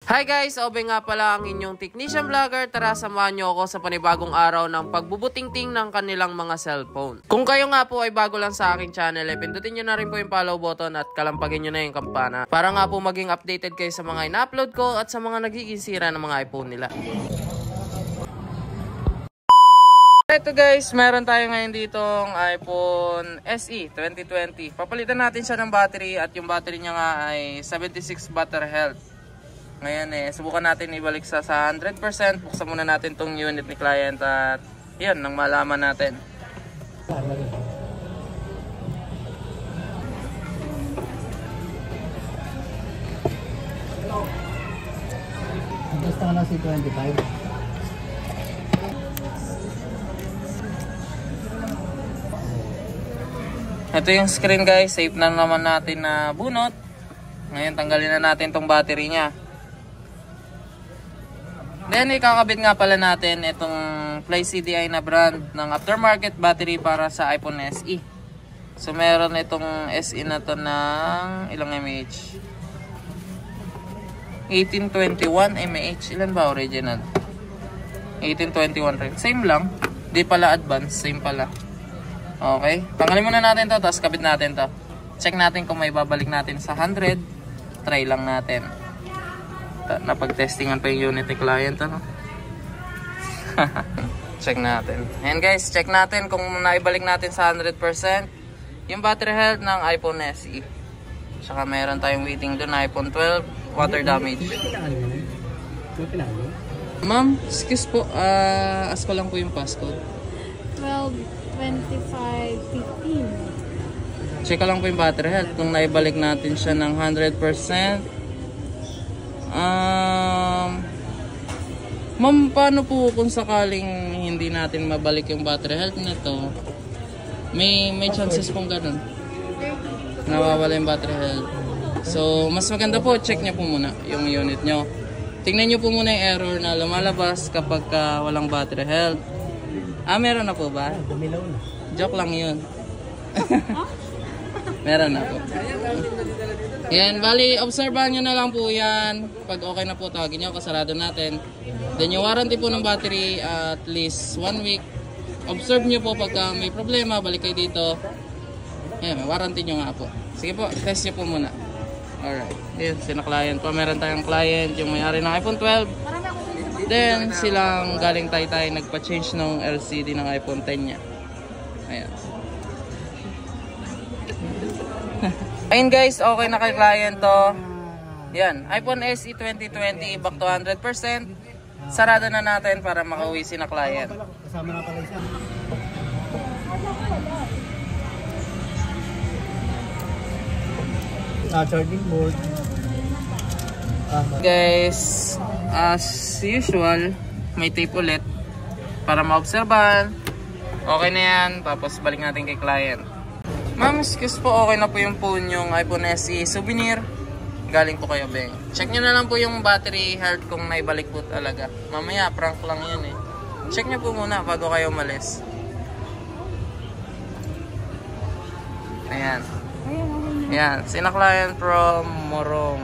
Hi guys! Obe nga pala ang inyong technician vlogger. Tara samahan nyo ako sa panibagong araw ng pagbubutingting ng kanilang mga cellphone. Kung kayo nga po ay bago lang sa aking channel, pindutin nyo na rin po yung follow button at kalampagin nyo na yung kampana para nga po maging updated kayo sa mga ina-upload ko at sa mga nagiging sira ng mga iPhone nila. Ito guys, meron tayo ngayon ditong iPhone SE 2020. Papalitan natin siya ng battery at yung battery niya nga ay 76 battery health. Ngayon subukan natin ibalik sa 100%. Buksan muna natin tong unit ni client at yun, nang malaman natin. Gusto ko na si 25. Ito yung screen guys, safe na naman natin na bunot. Ngayon tanggalin na natin tong battery niya. Then ikakabit nga pala natin itong Fly CDI na brand ng aftermarket battery para sa iPhone SE. So meron itong SE na to ng ilang mAh? 1821 mAh. Ilan ba original? 1821 rin. Same lang. Di pala advance, same pala. Okay, tanggalin muna natin to, tapos kabit natin to. Check natin kung may babalik natin sa 100. Try lang natin. Napag-testingan pa yung unit ni client, ano? Check natin. Ayan guys, check natin kung naibalik natin sa 100% yung battery health ng iPhone SE. Tsaka meron tayong waiting doon na iPhone 12 water damage. Ma'am, excuse po, ask ko lang po yung passcode. 12-25-15. Check ko lang po yung battery health kung naibalik natin siya ng 100%. Ma'am, paano po kung sakaling hindi natin mabalik yung battery health nito? May chances pong ganun. Nawawala yung battery health. So, mas maganda po, check nyo po muna yung unit nyo. Tingnan nyo po muna yung error na lumalabas kapag walang battery health. Meron na po ba? Dumilaw na. Joke lang yun. Meron na po. Yan, bali, obserbahan nyo na lang po yan. Pag okay na po, tawagin nyo, kasarado natin. Then yung warranty po ng battery, at least 1 week. Observe nyo po pagka may problema, balik kayo dito. Yan, warranty nyo nga po. Sige po, test nyo po muna. Alright, yun, sina client po. Meron tayong client, yung may-ari ng iPhone 12. Then, silang galing Taytay, nagpa-change ng LCD ng iPhone 10 niya. Ayan. Ayun guys, okay na kay client to. Yan, iPhone SE 2020 back to 100%. Sarado na natin para makauwi si na client. Kasama na pala siya. Charging board. Guys, as usual, may tape ulit para maobserbahan. Okay na yan, tapos balik natin kay client. Ma'am, excuse po, okay na po yung phone yung iPhone SE souvenir. Galing po kayo, Beng. Check nyo na lang po yung battery health kung naibalik po talaga. Mamaya, prank lang yun eh. Check nyo po muna bago kayo umalis. Ayan. Ayan, sina client from Morong.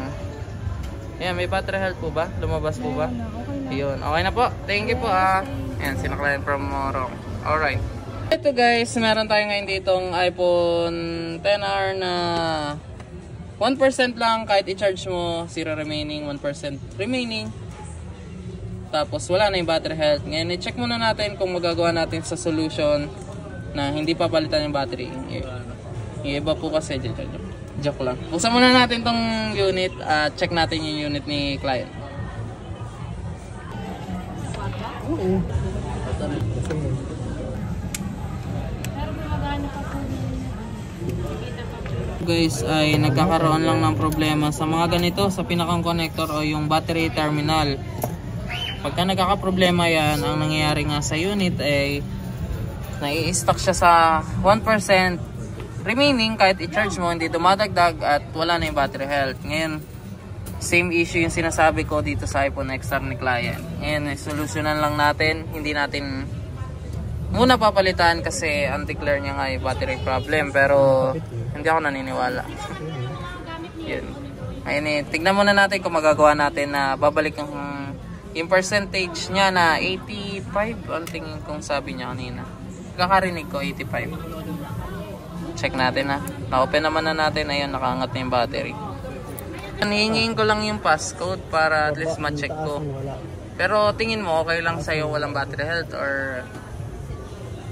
Ayan, may battery health po ba? Lumabas po ba? Ayun, okay na po. Thank you po Ayan, sina client from Morong. Alright. Ito guys, meron tayo ngayon ditong iPhone XR na 1% lang kahit i-charge mo, 0 remaining, 1% remaining. Tapos wala na yung battery health. Ngayon i-check muna natin kung magagawa natin sa solution na hindi papalitan yung battery. Yung iba po kasi, joke lang. Buksan muna natin tong unit at check natin yung unit ni client. Oo. Guys, ay nagkakaroon lang ng problema sa mga ganito sa pinakang connector o yung battery terminal. Pagka nagkakaproblema yan, ang nangyayari nga sa unit ay nai-stuck siya sa 1% remaining kahit i-charge mo, hindi dumadagdag at wala na yung battery health. Ngayon, same issue yung sinasabi ko dito sa iPhone XR ni client. Ngayon, solusyonan lang natin, hindi natin muna papalitan kasi anti-clear niya nga yung battery problem, pero hindi ako naniniwala. Yun. Ayun eh, tignan muna natin kung magagawa natin na babalik yung percentage niya na 85. Ang tingin kong sabi niya kanina. Kakarinig ko 85. Check natin ha. Na-open naman na natin. Ayun, nakaangat na yung battery. Hihingin ko lang yung passcode para at least ma-check ko. Pero tingin mo okay lang sa'yo walang battery health or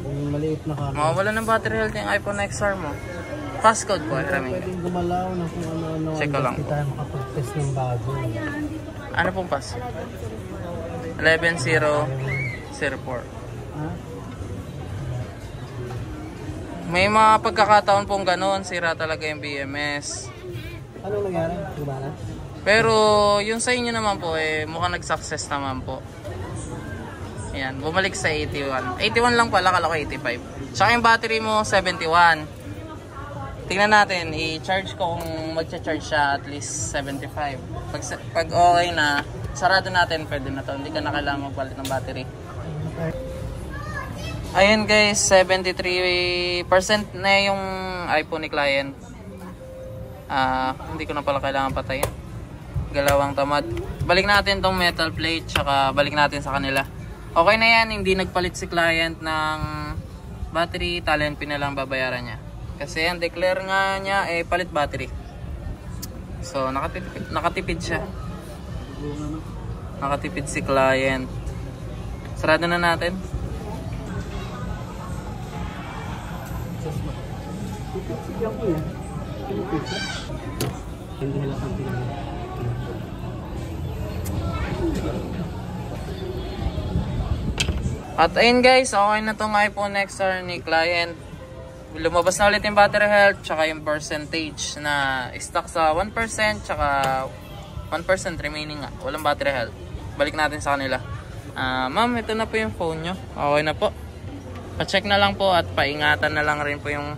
Maliit na camera. mawawala ng battery health yung iPhone XR mo? Passcode po, Raming. Pwedeng gumalaw na kung ano-ano. Check ko lang. Hindi tayo makapag-test ng bago. Ano pong pass? 11004. Ha? May mga pagkakataon pong ganoon, sira talaga yung BMS. Anong nangyari? Gumana? Pero yung sa inyo naman po mukhang nag-success naman po. Ayan, bumalik sa 81. 81 lang pala, kala ko 85. Tsaka yung battery mo 71. Tingnan natin, i-charge ko kung mag-charge siya at least 75. Pag okay na, sarado natin, pwede na to. Hindi ka na kailangan magpalit ng battery. Ayun guys, 73% na yung iPhone ni client. Hindi ko na pala kailangan patayin. Galawang tamad. Balik natin tong metal plate, tsaka balik natin sa kanila. Okay na yan, hindi nagpalit si client ng battery, talent pin na lang babayaran niya. Kasi ang declare nga niya palit battery. So nakatipid siya. Nakatipid si client. Sarado na natin. Sigyan ko yan. Hindi nila something. At ayun guys, okay na tong iPhone XR ni client. Lumabas na ulit yung battery health tsaka yung percentage na stock sa 1% tsaka 1% remaining nga. Walang battery health. Balik natin sa kanila. Ma'am, ito na po yung phone nyo. Okay na po. Pa-check na lang po at paingatan na lang rin po yung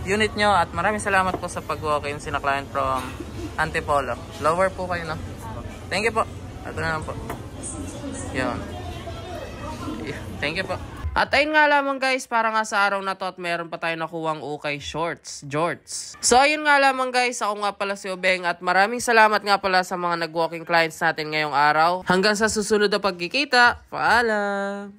unit nyo. At maraming salamat po sa pag-walk-in sina client from Antipolo. Lower po kayo, no? Thank you po. Ito na lang po. Yun. Thank you po. At ayun nga lamang guys, para nga sa araw na to at meron pa tayo nakuwang ukay shorts, jorts. So ayun nga lamang guys, ako nga pala si Obeng at maraming salamat nga pala sa mga nag-walking clients natin ngayong araw. Hanggang sa susunod na pagkikita, paalam!